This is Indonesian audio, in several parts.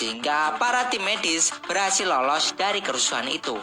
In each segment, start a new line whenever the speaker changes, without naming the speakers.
sehingga para tim medis berhasil lolos dari kerusuhan itu.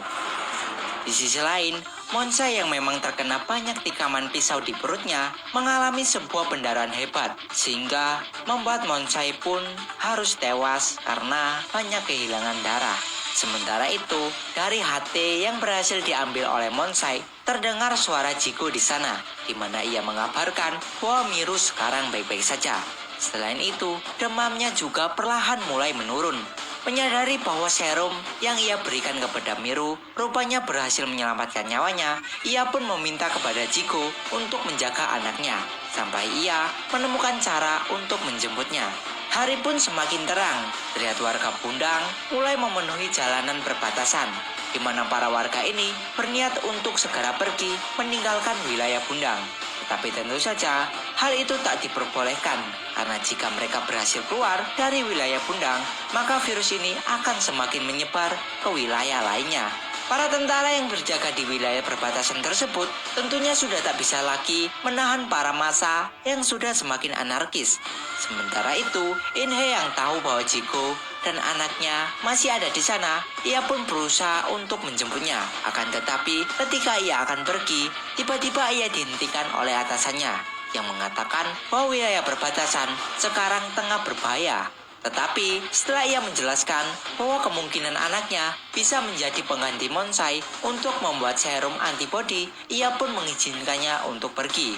Di sisi lain, Monsai yang memang terkena banyak tikaman pisau di perutnya mengalami sebuah pendarahan hebat, sehingga membuat Monsai pun harus tewas karena banyak kehilangan darah. Sementara itu, dari HT yang berhasil diambil oleh Monsai, terdengar suara Jiko di sana, di mana ia mengabarkan bahwa Miru sekarang baik-baik saja. Selain itu, demamnya juga perlahan mulai menurun. Menyadari bahwa serum yang ia berikan kepada Miru rupanya berhasil menyelamatkan nyawanya, ia pun meminta kepada Jiko untuk menjaga anaknya, sampai ia menemukan cara untuk menjemputnya. Hari pun semakin terang, terlihat warga Pundang mulai memenuhi jalanan perbatasan, di mana para warga ini berniat untuk segera pergi meninggalkan wilayah Pundang. Tetapi tentu saja hal itu tak diperbolehkan, karena jika mereka berhasil keluar dari wilayah Pundang, maka virus ini akan semakin menyebar ke wilayah lainnya. Para tentara yang berjaga di wilayah perbatasan tersebut tentunya sudah tak bisa lagi menahan para massa yang sudah semakin anarkis. Sementara itu, Inhe yang tahu bahwa Jiko dan anaknya masih ada di sana, ia pun berusaha untuk menjemputnya. Akan tetapi, ketika ia akan pergi, tiba-tiba ia dihentikan oleh atasannya yang mengatakan bahwa wilayah perbatasan sekarang tengah berbahaya. Tetapi setelah ia menjelaskan bahwa kemungkinan anaknya bisa menjadi pengganti Monsai untuk membuat serum antibodi, ia pun mengizinkannya untuk pergi.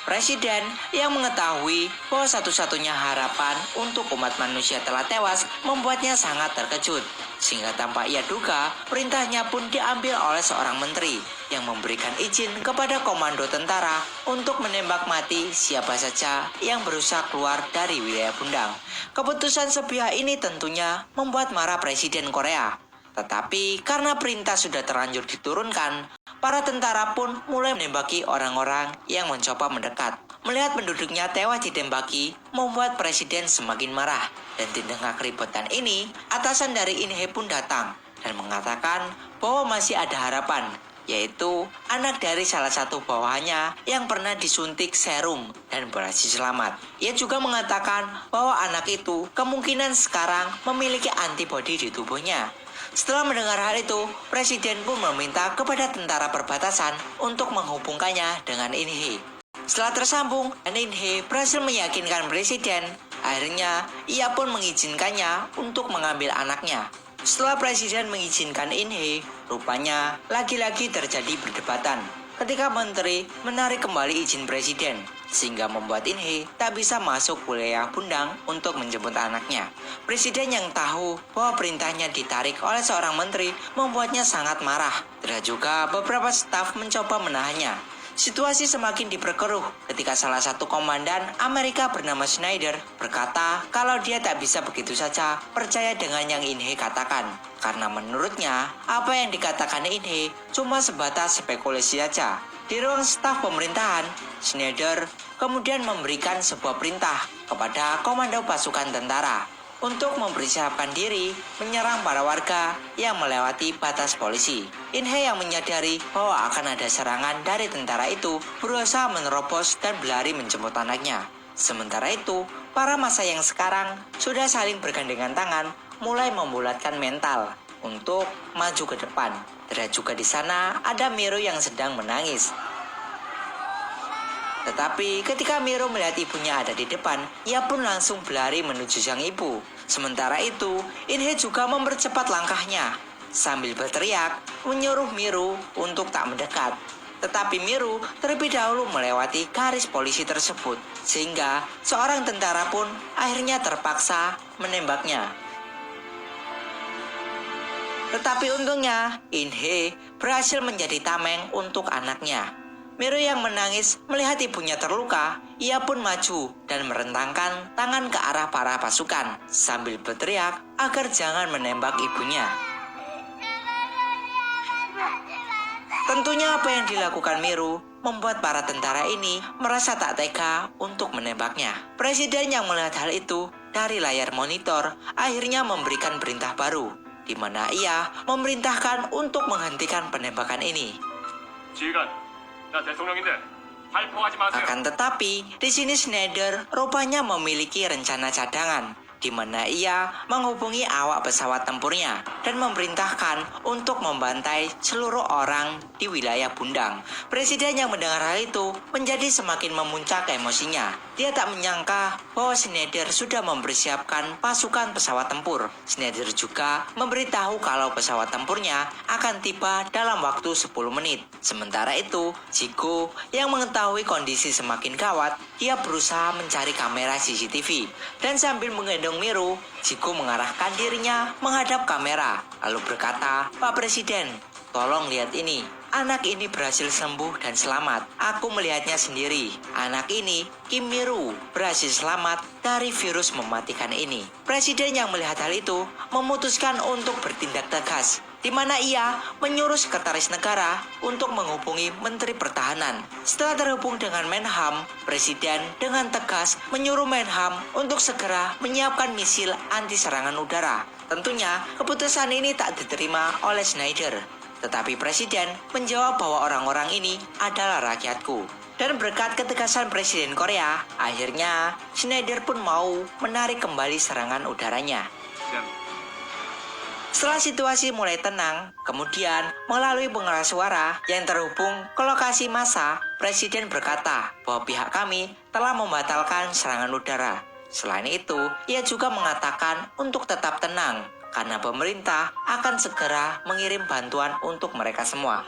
Presiden yang mengetahui bahwa satu-satunya harapan untuk umat manusia telah tewas membuatnya sangat terkejut. Sehingga tanpa ia duga, perintahnya pun diambil oleh seorang menteri yang memberikan izin kepada komando tentara untuk menembak mati siapa saja yang berusaha keluar dari wilayah Pundang. Keputusan sepihak ini tentunya membuat marah Presiden Korea. Tetapi karena perintah sudah terlanjur diturunkan, para tentara pun mulai menembaki orang-orang yang mencoba mendekat. Melihat penduduknya tewas ditembaki, membuat Presiden semakin marah. Dan di tengah keributan ini, atasan dari Inhe pun datang dan mengatakan bahwa masih ada harapan, yaitu anak dari salah satu bawahannya yang pernah disuntik serum dan berhasil selamat. Ia juga mengatakan bahwa anak itu kemungkinan sekarang memiliki antibodi di tubuhnya. Setelah mendengar hal itu, Presiden pun meminta kepada tentara perbatasan untuk menghubungkannya dengan Inhe. Setelah tersambung, Inhe berhasil meyakinkan Presiden. Akhirnya, ia pun mengizinkannya untuk mengambil anaknya. Setelah Presiden mengizinkan Inhe, rupanya lagi-lagi terjadi perdebatan ketika menteri menarik kembali izin Presiden, sehingga membuat Inhe tak bisa masuk wilayah Pundang untuk menjemput anaknya. Presiden yang tahu bahwa perintahnya ditarik oleh seorang menteri membuatnya sangat marah. Terlihat juga beberapa staf mencoba menahannya. Situasi semakin diperkeruh ketika salah satu komandan Amerika bernama Schneider berkata kalau dia tak bisa begitu saja percaya dengan yang Inhe katakan. Karena menurutnya, apa yang dikatakan Inhe cuma sebatas spekulasi saja. Di ruang staf pemerintahan, Schneider kemudian memberikan sebuah perintah kepada komando pasukan tentara untuk mempersiapkan diri menyerang para warga yang melewati batas polisi. Inhe yang menyadari bahwa akan ada serangan dari tentara itu berusaha menerobos dan berlari menjemput anaknya. Sementara itu, para massa yang sekarang sudah saling bergandengan tangan mulai membulatkan mental untuk maju ke depan. Terlihat juga di sana ada Miru yang sedang menangis. Tetapi ketika Miru melihat ibunya ada di depan, ia pun langsung berlari menuju sang ibu. Sementara itu, Inhe juga mempercepat langkahnya sambil berteriak menyuruh Miru untuk tak mendekat. Tetapi Miru terlebih dahulu melewati garis polisi tersebut, sehingga seorang tentara pun akhirnya terpaksa menembaknya. Tetapi untungnya, Inhe berhasil menjadi tameng untuk anaknya. Miru yang menangis melihat ibunya terluka, ia pun maju dan merentangkan tangan ke arah para pasukan sambil berteriak agar jangan menembak ibunya. Tentunya apa yang dilakukan Miru membuat para tentara ini merasa tak tega untuk menembaknya. Presiden yang melihat hal itu dari layar monitor akhirnya memberikan perintah baru, di mana ia memerintahkan untuk menghentikan penembakan ini. Akan tetapi, di sini Schneider rupanya memiliki rencana cadangan. di mana ia menghubungi awak pesawat tempurnya dan memerintahkan untuk membantai seluruh orang di wilayah Bundang. Presiden yang mendengar hal itu menjadi semakin memuncak emosinya. Dia tak menyangka bahwa Schneider sudah mempersiapkan pasukan pesawat tempur. Schneider juga memberitahu kalau pesawat tempurnya akan tiba dalam waktu 10 menit. Sementara itu, Chico yang mengetahui kondisi semakin gawat, dia berusaha mencari kamera CCTV. Dan sambil menggendong Miru, Chico mengarahkan dirinya menghadap kamera, lalu berkata, "Pak Presiden, tolong lihat ini. Anak ini berhasil sembuh dan selamat. Aku melihatnya sendiri. Anak ini, Kim Miru, berhasil selamat dari virus mematikan ini." Presiden yang melihat hal itu memutuskan untuk bertindak tegas, di mana ia menyuruh sekretaris negara untuk menghubungi Menteri Pertahanan. Setelah terhubung dengan Menham, Presiden dengan tegas menyuruh Menham untuk segera menyiapkan misil anti serangan udara. Tentunya, keputusan ini tak diterima oleh Schneider. Tetapi Presiden menjawab bahwa orang-orang ini adalah rakyatku. Dan berkat ketegasan Presiden Korea, akhirnya Schneider pun mau menarik kembali serangan udaranya. Setelah situasi mulai tenang, kemudian melalui pengeras suara yang terhubung ke lokasi massa, Presiden berkata bahwa pihak kami telah membatalkan serangan udara. Selain itu, ia juga mengatakan untuk tetap tenang, karena pemerintah akan segera mengirim bantuan untuk mereka semua.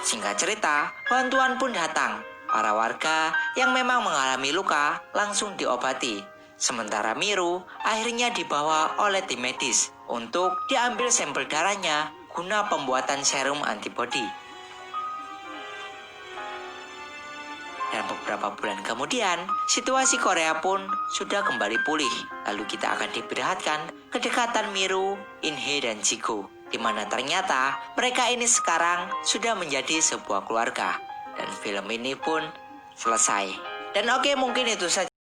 Singkat cerita, bantuan pun datang. Para warga yang memang mengalami luka langsung diobati. Sementara Miru akhirnya dibawa oleh tim medis untuk diambil sampel darahnya guna pembuatan serum antibodi. Dan beberapa bulan kemudian, situasi Korea pun sudah kembali pulih. Lalu kita akan diperlihatkan kedekatan Miru, Inhe, dan Chico, di mana ternyata mereka ini sekarang sudah menjadi sebuah keluarga. Dan film ini pun selesai. Dan oke, mungkin itu saja